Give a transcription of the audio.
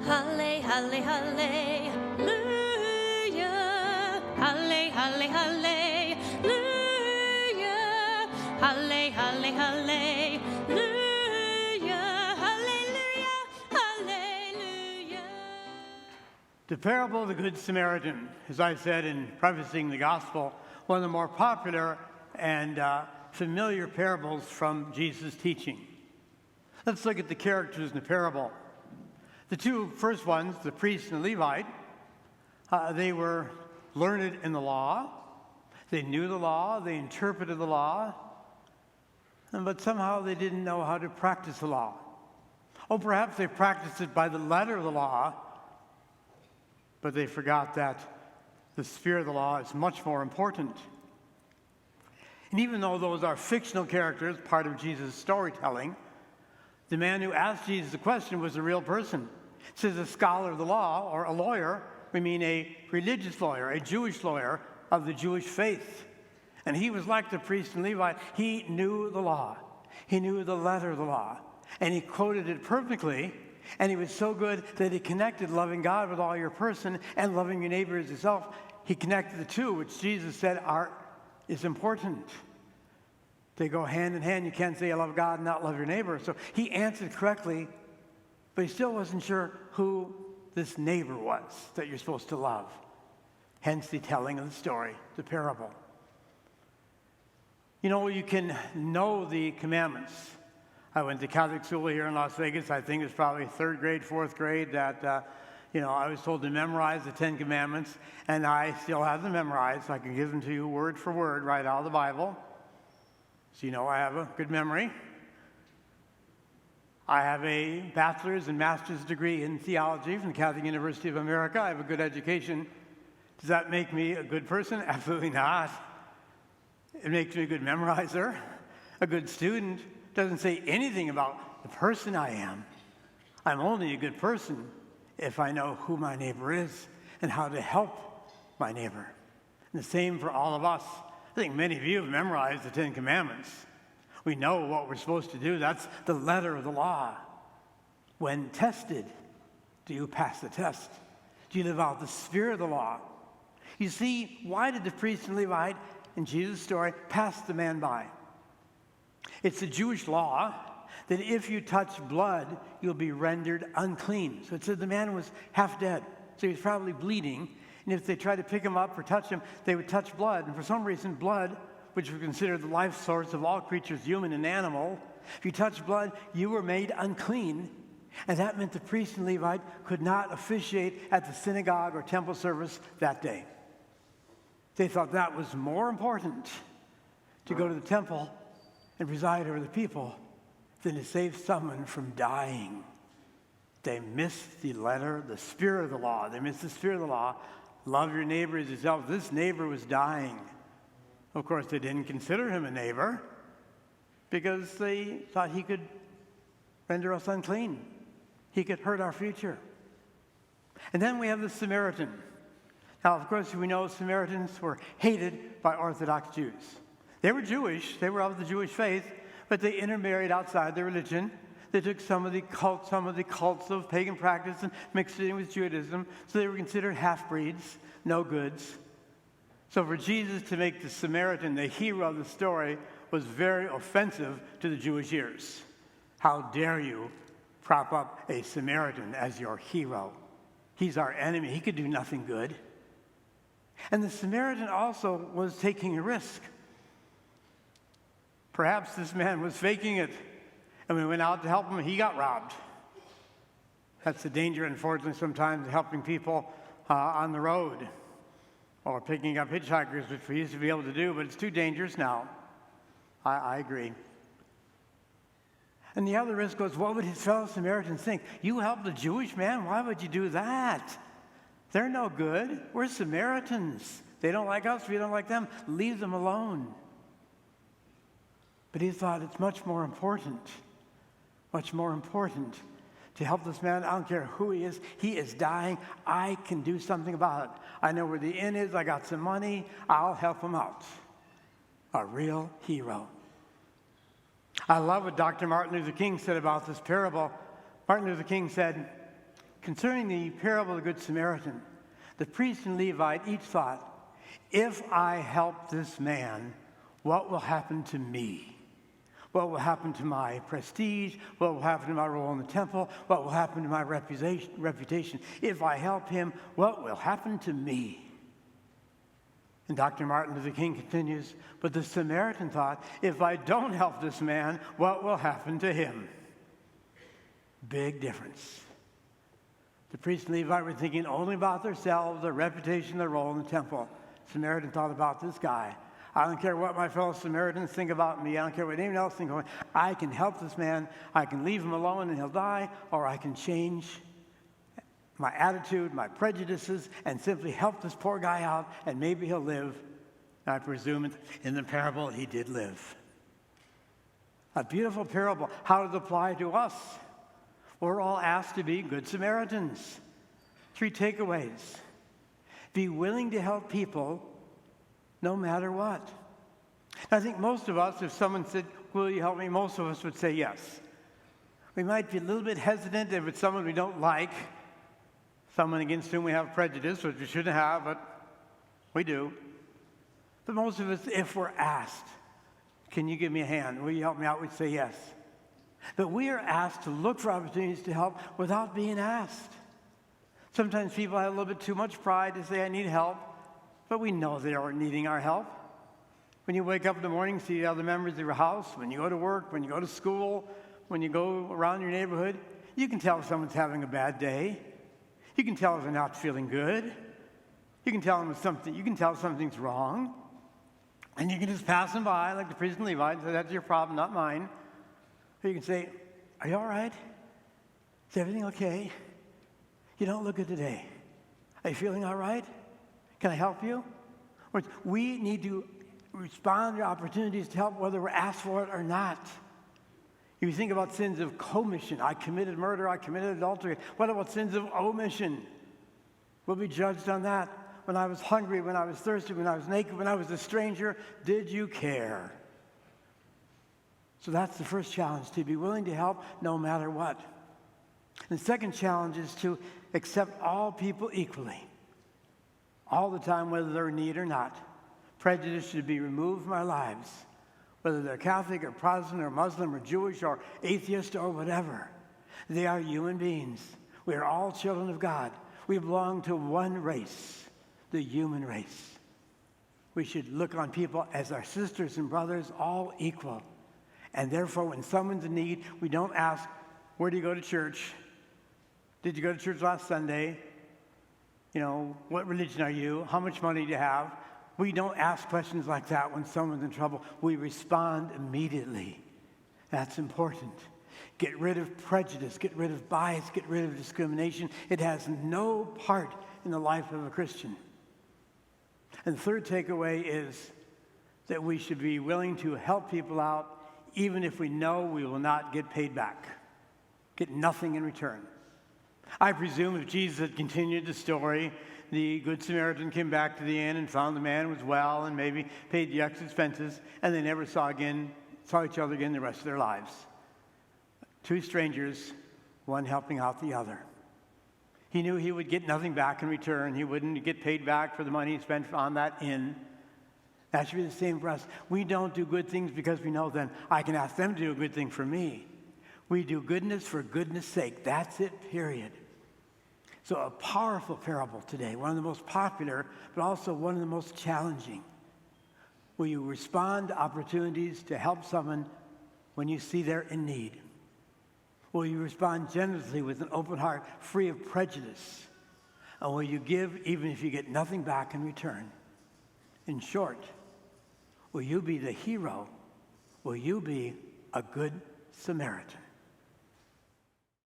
Halle, halle, hallelujah. Halle, halle, hallelujah. Halle, halle, hallelujah. Hallelujah, hallelujah. The parable of the Good Samaritan, as I said in prefacing the gospel, one of the more popular and familiar parables from Jesus' teaching. Let's look at the characters in the parable. The two first ones, the priest and the Levite, they were learned in the law. They knew the law. They interpreted the law. But somehow they didn't know how to practice the law. Oh, perhaps they practiced it by the letter of the law, but they forgot that the spirit of the law is much more important. And even though those are fictional characters, part of Jesus' storytelling, the man who asked Jesus the question was a real person. It says a scholar of the law, or a lawyer. We mean a religious lawyer, a Jewish lawyer of the Jewish faith. And he was like the priest and Levite. He knew the law. He knew the letter of the law. And he quoted it perfectly. And he was so good that he connected loving God with all your person and loving your neighbor as yourself. He connected the two, which Jesus said is important. They go hand in hand. You can't say I love God and not love your neighbor. So he answered correctly, but he still wasn't sure who this neighbor was that you're supposed to love. Hence the telling of the story, the parable. You know, you can know the commandments. I went to Catholic school here in Las Vegas. I think it was probably third grade, fourth grade that, I was told to memorize the 10 Commandments, and I still have them memorized. I can give them to you word for word right out of the Bible. So you know I have a good memory. I have a bachelor's and master's degree in theology from the Catholic University of America. I have a good education. Does that make me a good person? Absolutely not. It makes me a good memorizer, a good student. It doesn't say anything about the person I am. I'm only a good person if I know who my neighbor is and how to help my neighbor. And the same for all of us. I think many of you have memorized the 10 Commandments. We know what we're supposed to do. That's the letter of the law. When tested, do you pass the test? Do you live out the spirit of the law? You see, why did the priest and Levite in Jesus' story pass the man by? It's the Jewish law that if you touch blood, you'll be rendered unclean. So it said the man was half dead, so he was probably bleeding. And if they tried to pick him up or touch him, they would touch blood. And for some reason, blood, which was considered the life source of all creatures, human and animal, if you touched blood, you were made unclean. And that meant the priest and Levite could not officiate at the synagogue or temple service that day. They thought that was more important to go to the temple and preside over the people than to save someone from dying. They missed the letter, the spirit of the law. They missed the spirit of the law. Love your neighbor as yourself. This neighbor was dying. Of course, they didn't consider him a neighbor because they thought he could render us unclean. He could hurt our future. And then we have the Samaritan. Now, of course, we know Samaritans were hated by Orthodox Jews. They were Jewish. They were of the Jewish faith, but they intermarried outside their religion. They took some of the cults of pagan practice and mixed it in with Judaism, so they were considered half-breeds, no goods. So for Jesus to make the Samaritan the hero of the story was very offensive to the Jewish ears. How dare you prop up a Samaritan as your hero? He's our enemy. He could do nothing good. And the Samaritan also was taking a risk. Perhaps this man was faking it. And when we went out to help him, he got robbed. That's the danger, unfortunately, sometimes helping people on the road or picking up hitchhikers, which we used to be able to do, but it's too dangerous now. I agree. And the other risk was, what would his fellow Samaritans think? You helped a Jewish man? Why would you do that? They're no good. We're Samaritans. They don't like us. We don't like them. Leave them alone. But he thought it's much more important to help this man. I don't care who he is dying. I can do something about it. I know where the inn is. I got some money. I'll help him out. A real hero. I love what Dr. Martin Luther King said about this parable. Martin Luther King said, Concerning the parable of the Good Samaritan, the priest and Levite each thought, if I help this man, what will happen to me? What will happen to my prestige? What will happen to my role in the temple? What will happen to my reputation? If I help him, what will happen to me? And Dr. Martin Luther King continues, but the Samaritan thought, if I don't help this man, what will happen to him? Big difference. The priest and Levite were thinking only about themselves, their reputation, their role in the temple. Samaritan thought about this guy. I don't care what my fellow Samaritans think about me. I don't care what anyone else thinks about me. I can help this man. I can leave him alone and he'll die, or I can change my attitude, my prejudices, and simply help this poor guy out, and maybe he'll live. And I presume in the parable he did live. A beautiful parable. How does it apply to us? We're all asked to be good Samaritans. 3 takeaways. Be willing to help people no matter what. I think most of us, if someone said, will you help me? Most of us would say yes. We might be a little bit hesitant if it's someone we don't like, someone against whom we have prejudice, which we shouldn't have, but we do. But most of us, if we're asked, can you give me a hand? Will you help me out? We'd say yes. But we are asked to look for opportunities to help without being asked. Sometimes people have a little bit too much pride to say, I need help, but we know they aren't needing our help. When you wake up in the morning, see the other members of your house, when you go to work, when you go to school, when you go around your neighborhood, you can tell if someone's having a bad day. You can tell if they're not feeling good. You can tell them something's wrong. And you can just pass them by like the priest and Levite and say, that's your problem, not mine. Or you can say, are you all right? Is everything okay? You don't look good today. Are you feeling all right? Can I help you? We need to respond to opportunities to help whether we're asked for it or not. If you think about sins of commission, I committed murder, I committed adultery. What about sins of omission? We'll be judged on that. When I was hungry, when I was thirsty, when I was naked, when I was a stranger, did you care? So that's the first challenge, to be willing to help no matter what. And the second challenge is to accept all people equally, all the time, whether they're in need or not. Prejudice should be removed from our lives, whether they're Catholic or Protestant or Muslim or Jewish or atheist or whatever. They are human beings. We are all children of God. We belong to one race, the human race. We should look on people as our sisters and brothers, all equal. And therefore, when someone's in need, we don't ask, where do you go to church? Did you go to church last Sunday? What religion are you? How much money do you have? We don't ask questions like that when someone's in trouble. We respond immediately. That's important. Get rid of prejudice, get rid of bias, get rid of discrimination. It has no part in the life of a Christian. And the third takeaway is that we should be willing to help people out even if we know we will not get paid back, get nothing in return. I presume if Jesus had continued the story, the Good Samaritan came back to the inn and found the man was well and maybe paid the extra expenses, and they never saw each other again the rest of their lives. 2 strangers, one helping out the other. He knew he would get nothing back in return. He wouldn't get paid back for the money he spent on that inn. That should be the same for us. We don't do good things because we know then I can ask them to do a good thing for me. We do goodness for goodness sake. That's it, period. So a powerful parable today, one of the most popular, but also one of the most challenging. Will you respond to opportunities to help someone when you see they're in need? Will you respond generously with an open heart, free of prejudice? And will you give even if you get nothing back in return? In short, will you be the hero? Will you be a good Samaritan?